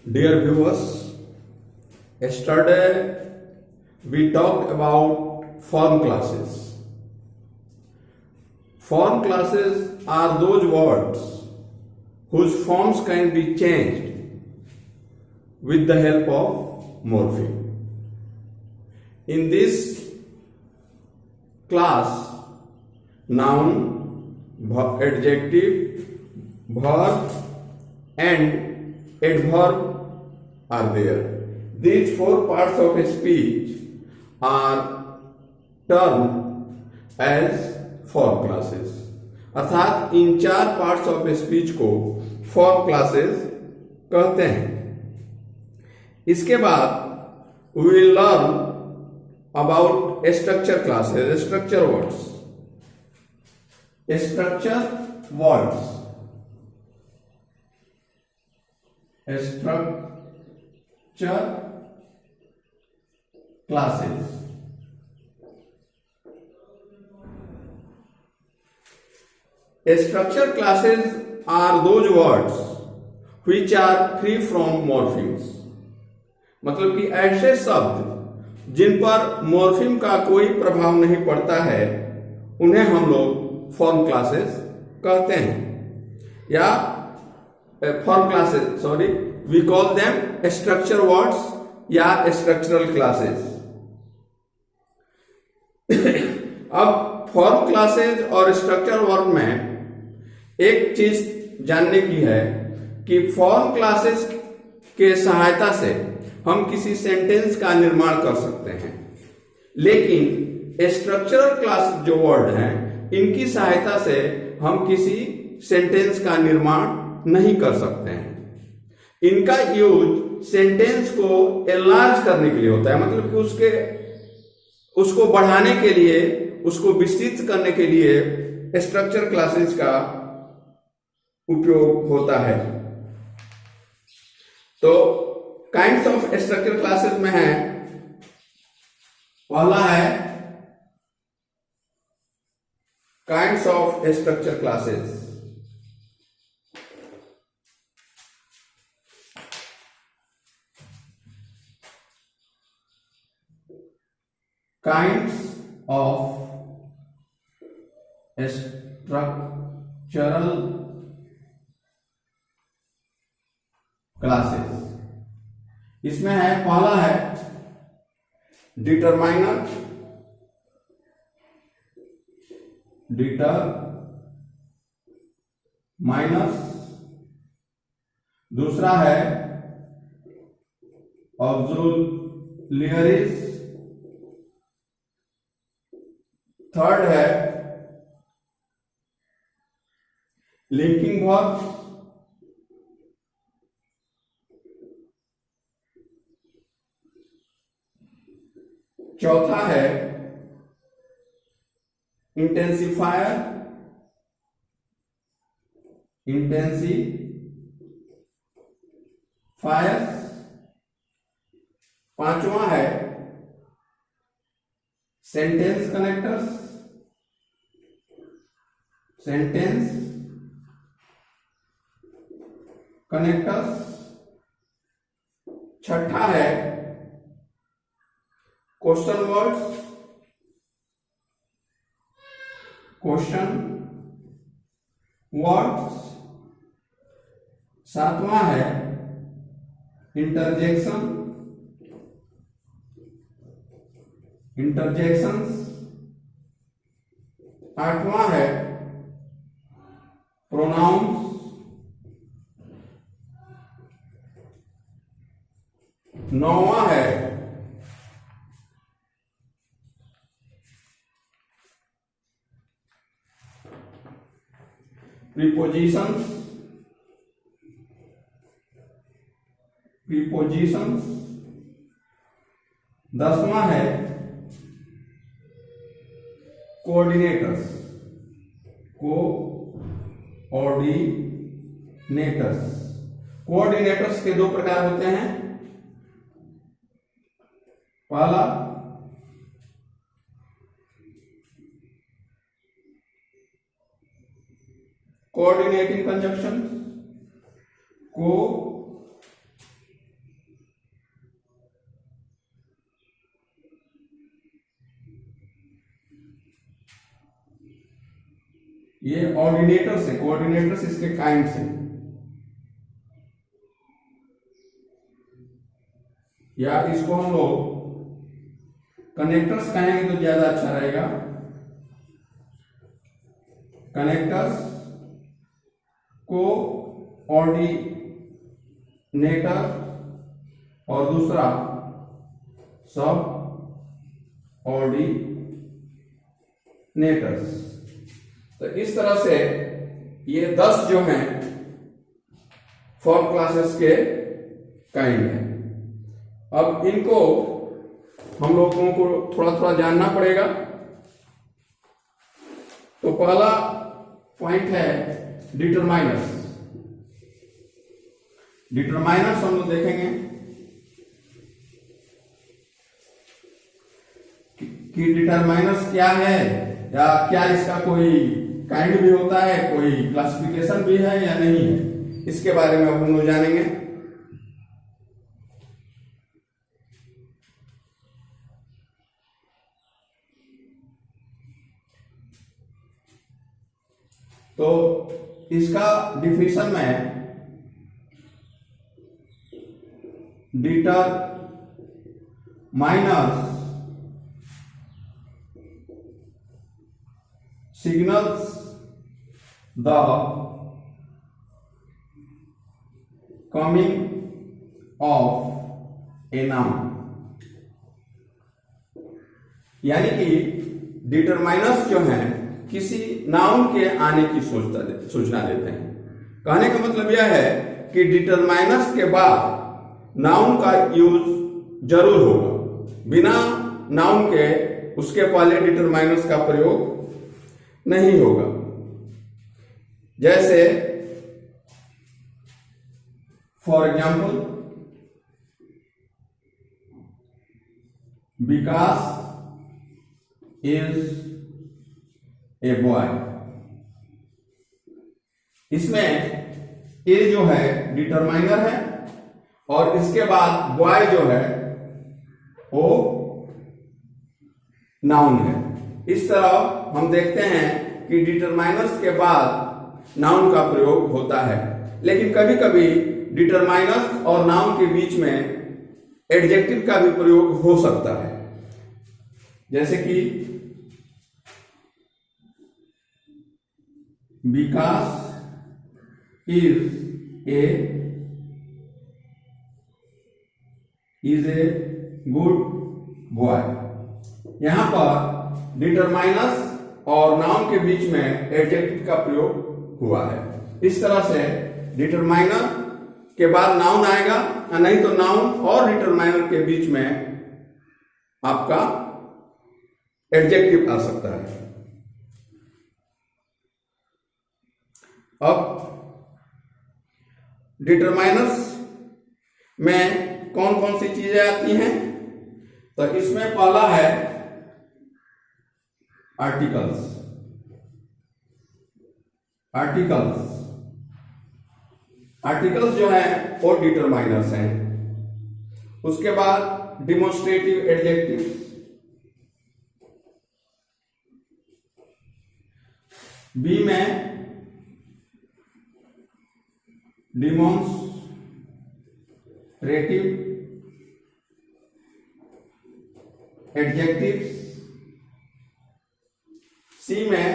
Dear viewers, yesterday we talked about form classes. Form classes are those words whose forms can be changed with the help of morpheme. In this class, noun, adjective, verb and adverb are there. These four parts of a speech are termed as form classes. अर्थात इन चार parts of speech को form classes कहते हैं. इसके बाद we will learn about structure classes, structure words. Structure words, structure classes. Structure classes are those words which are free from morphemes. मतलब कि ऐसे शब्द जिन पर मॉर्फीम का कोई प्रभाव नहीं पड़ता है उन्हें हम लोग फॉर्म क्लासेस कहते हैं. या form classes, sorry, we call them structure words या स्ट्रक्चरल क्लासेस. अब फॉर्म क्लासेस और स्ट्रक्चर वर्ड में एक चीज जानने की है कि फॉर्म क्लासेस के सहायता से हम किसी सेंटेंस का निर्माण कर सकते हैं, लेकिन स्ट्रक्चरल क्लास जो वर्ड हैं इनकी सहायता से हम किसी सेंटेंस का निर्माण नहीं कर सकते हैं. इनका यूज सेंटेंस को एनलार्ज करने के लिए होता है, मतलब कि उसको बढ़ाने के लिए, उसको विस्तृत करने के लिए स्ट्रक्चर क्लासेस का उपयोग होता है. तो काइंड्स ऑफ स्ट्रक्चर क्लासेस में है, पहला है kinds of structure classes. Kinds of structural classes. इसमें है, पहला है डिटरमाइनर, दूसरा है ऑक्सिलरीज, थर्ड है लिंकिंग वर्ब, चौथा है इंटेंसिफायर, पांचवा है सेंटेंस कनेक्टर्स, छठा है क्वेश्चन वर्ड्स, सातवां है इंटरजेक्शंस, आठवां है प्रोनाउंस, नौवां है प्रीपोजिशंस, दसवां है कोऑर्डिनेटर्स. कोऑर्डिनेटर्स के दो प्रकार होते हैं. पहला कोऑर्डिनेटिंग कंजंक्शन, ये ऑर्डिनेटर्स है, कोऑर्डिनेटर्स इसके काइंड से, या इसको हम लोग कनेक्टर्स कहेंगे तो ज्यादा अच्छा रहेगा। कनेक्टर्स, कोऑर्डिनेटर और दूसरा सब ऑर्डिनेटर्स। तो इस तरह से ये 10 जो हैं फॉर्म क्लासेस के काइंड हैं। अब इनको हम लोगों को थोड़ा थोड़ा जानना पड़ेगा। तो पहला पॉइंट है डिटरमाइनर्स। डिटरमाइनर्स हम लोग देखेंगे कि डिटरमाइनर्स क्या है, या क्या इसका कोई काइंड भी होता है, कोई क्लासिफिकेशन भी है या नहीं है, इसके बारे में हम लोग जानेंगे। तो इसका डिफिनेशन में determiners signals the coming of a noun। यानी कि डिटरमाइनर्स जो हैं किसी नाउन के आने की सूचना देते हैं। कहने का मतलब यह है कि डिटरमाइनर्स के बाद नाउन का यूज जरूर होगा, बिना नाउन के उसके पहले डिटरमाइनर्स का प्रयोग नहीं होगा। जैसे for example, Vikas is a boy. इसमें ए जो है डिटरमाइनर है और इसके बाद बॉय जो है वो नाउन है। इस तरह हम देखते हैं कि डिटरमाइनर्स के बाद नाउन का प्रयोग होता है। लेकिन कभी कभी डिटरमाइनर्स और नाउन के बीच में एडजेक्टिव का भी प्रयोग हो सकता है। जैसे कि विकास इज ए गुड बॉय। यहां पर डिटरमाइनर्स और नाउन के बीच में एडजेक्टिव का प्रयोग हुआ है। इस तरह से डिटरमाइनर के बाद नाउन आएगा, नहीं तो नाउन और डिटरमाइनर के बीच में आपका एडजेक्टिव आ सकता है। अब डिटरमाइनर्स में कौन कौन सी चीजें आती हैं, तो इसमें पहला है आर्टिकल्स। आर्टिकल्स जो है वो डिटरमाइनर्स हैं। उसके बाद डिमोन्स्ट्रेटिव एडजेक्टिव, बी में डिमोन्स्ट्रेटिव एडजेक्टिव्स, सी में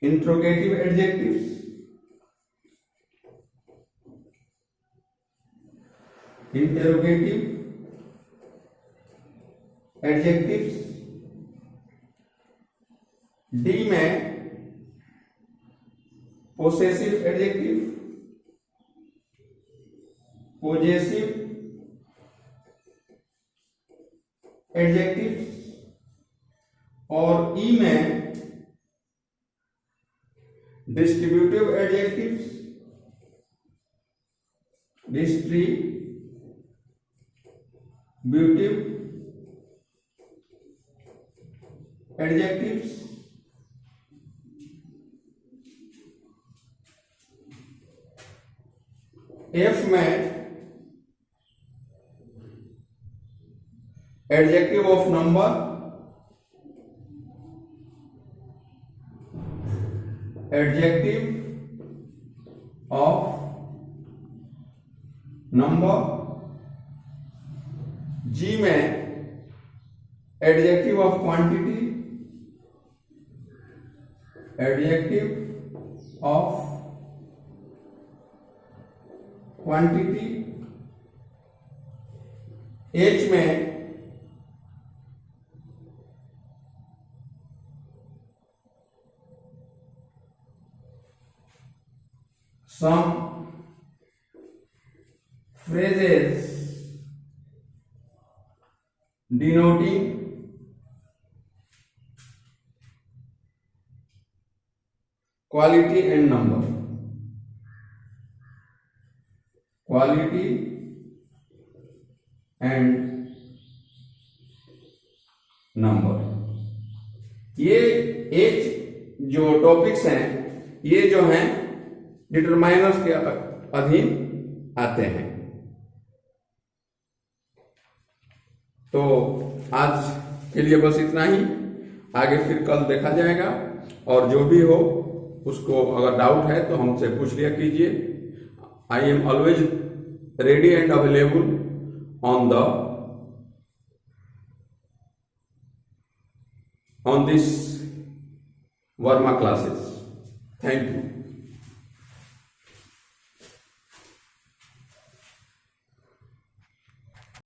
interrogative adjectives, interrogative adjectives, D में पोसेसिव एडजेक्टिव, पोजेसिव एडजेक्टिव्स, और ई में distributive adjectives, distributive adjectives, F में adjective of number, adjective of number, G में adjective of quantity, adjective of quantity, H में some phrases denoting quality and number, quality and number। ये H जो topics हैं ये जो हैं डिटरमाइनर्स के अधीन आते हैं। तो आज के लिए बस इतना ही, आगे फिर कल देखा जाएगा, और जो भी हो उसको अगर डाउट है तो हमसे पूछ लिया कीजिए। I am always ready and available on this Verma classes. Thank you.